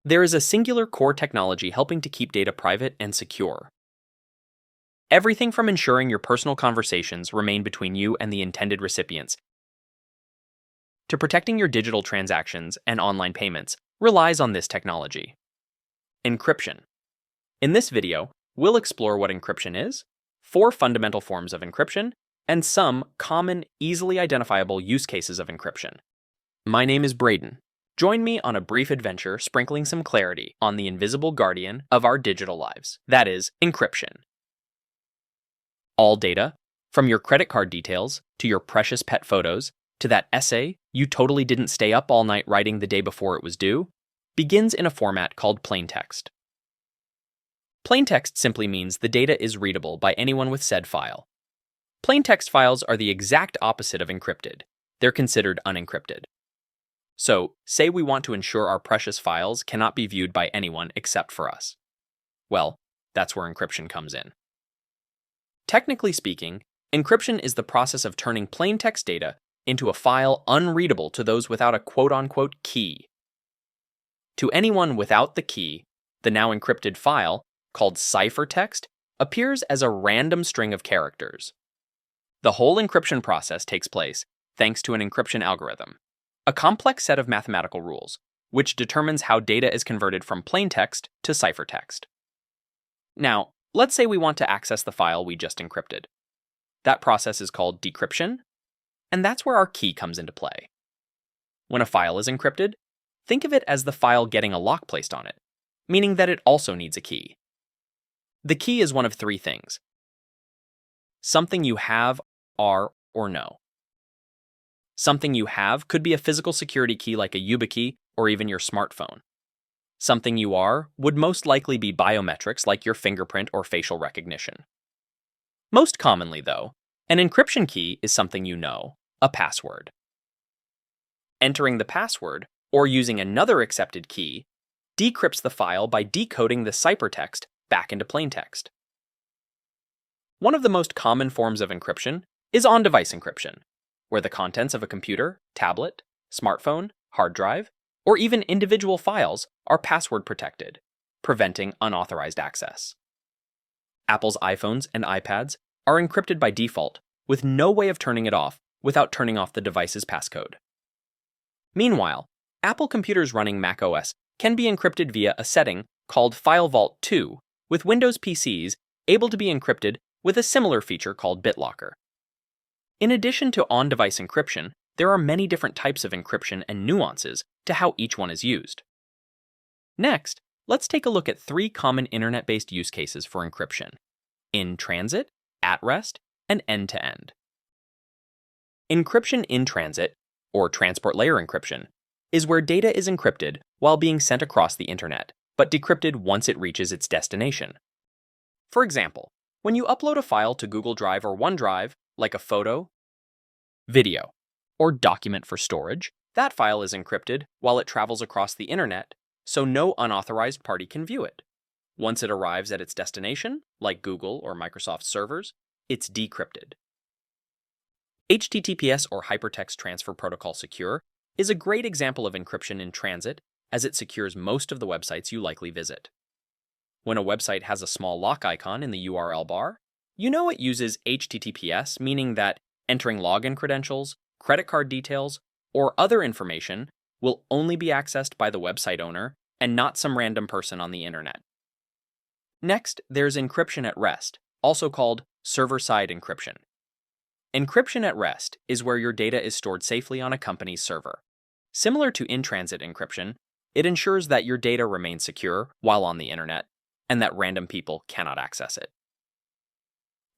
There is a singular core technology helping to keep data private and secure. Everything from ensuring your personal conversations remain between you and the intended recipients to protecting your digital transactions and online payments relies on this technology. Encryption. In this video, we'll explore what encryption is, 4 fundamental forms of encryption, and some common, easily identifiable use cases of encryption. My name is Braden. Join me on a brief adventure sprinkling some clarity on the invisible guardian of our digital lives, that is, encryption. All data, from your credit card details to your precious pet photos to that essay you totally didn't stay up all night writing the day before it was due, begins in a format called plaintext. Plaintext simply means the data is readable by anyone with said file. Plaintext files are the exact opposite of encrypted. They're considered unencrypted. So, say we want to ensure our precious files cannot be viewed by anyone except for us. Well, that's where encryption comes in. Technically speaking, encryption is the process of turning plaintext data into a file unreadable to those without a quote-unquote key. To anyone without the key, the now encrypted file, called ciphertext, appears as a random string of characters. The whole encryption process takes place thanks to an encryption algorithm, a complex set of mathematical rules, which determines how data is converted from plaintext to ciphertext. Now, let's say we want to access the file we just encrypted. That process is called decryption, and that's where our key comes into play. When a file is encrypted, think of it as the file getting a lock placed on it, meaning that it also needs a key. The key is one of 3 things: something you have, are, or know. Something you have could be a physical security key like a YubiKey or even your smartphone. Something you are would most likely be biometrics like your fingerprint or facial recognition. Most commonly, though, an encryption key is something you know, a password. Entering the password, or using another accepted key, decrypts the file by decoding the ciphertext back into plaintext. One of the most common forms of encryption is on-device encryption, where the contents of a computer, tablet, smartphone, hard drive, or even individual files are password protected, preventing unauthorized access. Apple's iPhones and iPads are encrypted by default, with no way of turning it off without turning off the device's passcode. Meanwhile, Apple computers running macOS can be encrypted via a setting called File Vault 2, with Windows PCs able to be encrypted with a similar feature called BitLocker. In addition to on-device encryption, there are many different types of encryption and nuances to how each one is used. Next, let's take a look at 3 common internet-based use cases for encryption: in transit, at rest, and end-to-end. Encryption in transit, or transport layer encryption, is where data is encrypted while being sent across the internet, but decrypted once it reaches its destination. For example, when you upload a file to Google Drive or OneDrive, like a photo, video, or document for storage, that file is encrypted while it travels across the internet, so no unauthorized party can view it. Once it arrives at its destination, like Google or Microsoft servers, it's decrypted. HTTPS or Hypertext Transfer Protocol Secure is a great example of encryption in transit, as it secures most of the websites you likely visit. When a website has a small lock icon in the URL bar, you know it uses HTTPS, meaning that entering login credentials, credit card details, or other information will only be accessed by the website owner and not some random person on the internet. Next, there's encryption at rest, also called server-side encryption. Encryption at rest is where your data is stored safely on a company's server. Similar to in-transit encryption, it ensures that your data remains secure while on the internet, and that random people cannot access it.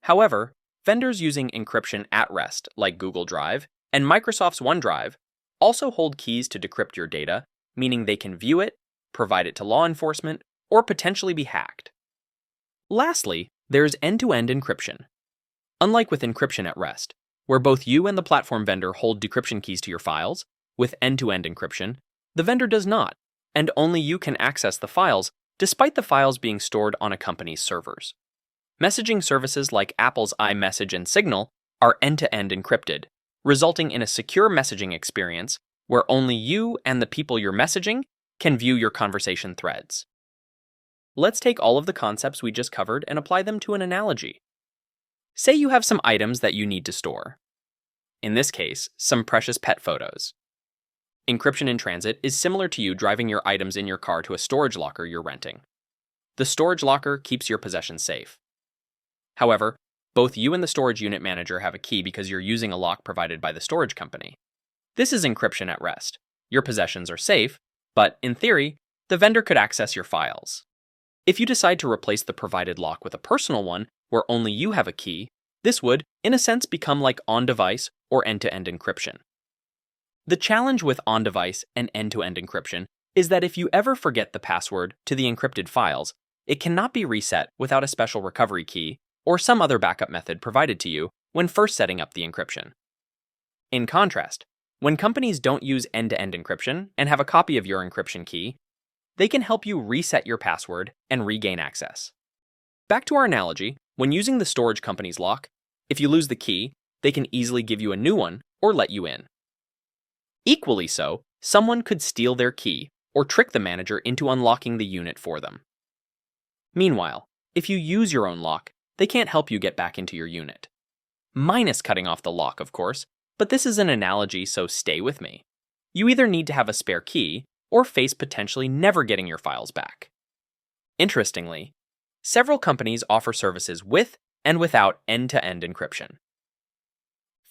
However, vendors using encryption at rest, like Google Drive and Microsoft's OneDrive, also hold keys to decrypt your data, meaning they can view it, provide it to law enforcement, or potentially be hacked. Lastly, there's end-to-end encryption. Unlike with encryption at rest, where both you and the platform vendor hold decryption keys to your files, with end-to-end encryption, the vendor does not, and only you can access the files despite the files being stored on a company's servers. Messaging services like Apple's iMessage and Signal are end-to-end encrypted, resulting in a secure messaging experience where only you and the people you're messaging can view your conversation threads. Let's take all of the concepts we just covered and apply them to an analogy. Say you have some items that you need to store. In this case, some precious pet photos. Encryption in transit is similar to you driving your items in your car to a storage locker you're renting. The storage locker keeps your possessions safe. However, both you and the storage unit manager have a key because you're using a lock provided by the storage company. This is encryption at rest. Your possessions are safe, but in theory, the vendor could access your files. If you decide to replace the provided lock with a personal one where only you have a key, this would, in a sense, become like on-device or end-to-end encryption. The challenge with on-device and end-to-end encryption is that if you ever forget the password to the encrypted files, it cannot be reset without a special recovery key or some other backup method provided to you when first setting up the encryption. In contrast, when companies don't use end-to-end encryption and have a copy of your encryption key, they can help you reset your password and regain access. Back to our analogy, when using the storage company's lock, if you lose the key, they can easily give you a new one or let you in. Equally so, someone could steal their key or trick the manager into unlocking the unit for them. Meanwhile, if you use your own lock, they can't help you get back into your unit. Minus cutting off the lock, of course, but this is an analogy, so stay with me. You either need to have a spare key or face potentially never getting your files back. Interestingly, several companies offer services with and without end-to-end encryption.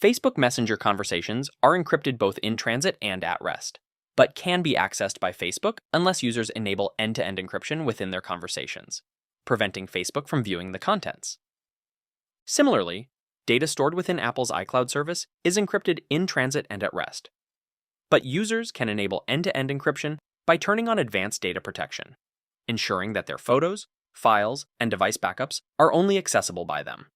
Facebook Messenger conversations are encrypted both in transit and at rest, but can be accessed by Facebook unless users enable end-to-end encryption within their conversations, preventing Facebook from viewing the contents. Similarly, data stored within Apple's iCloud service is encrypted in transit and at rest. But users can enable end-to-end encryption by turning on advanced data protection, ensuring that their photos, files, and device backups are only accessible by them.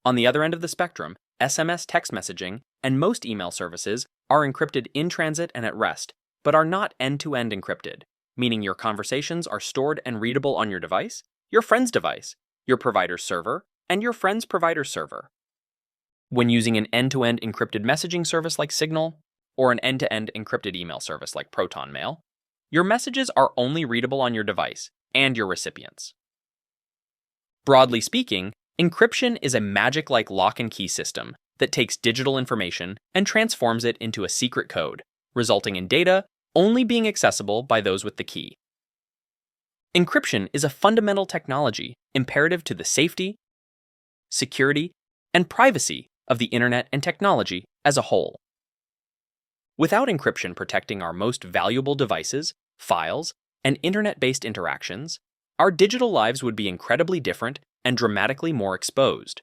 On the other end of the spectrum, SMS text messaging and most email services are encrypted in transit and at rest, but are not end-to-end encrypted, meaning your conversations are stored and readable on your device, your friend's device, your provider's server, and your friend's provider's server. When using an end-to-end encrypted messaging service like Signal, or an end-to-end encrypted email service like Proton Mail, your messages are only readable on your device and your recipients. Broadly speaking, encryption is a magic-like lock and key system that takes digital information and transforms it into a secret code, resulting in data only being accessible by those with the key. Encryption is a fundamental technology imperative to the safety, security, and privacy of the internet and technology as a whole. Without encryption protecting our most valuable devices, files, and internet-based interactions, our digital lives would be incredibly different and dramatically more exposed.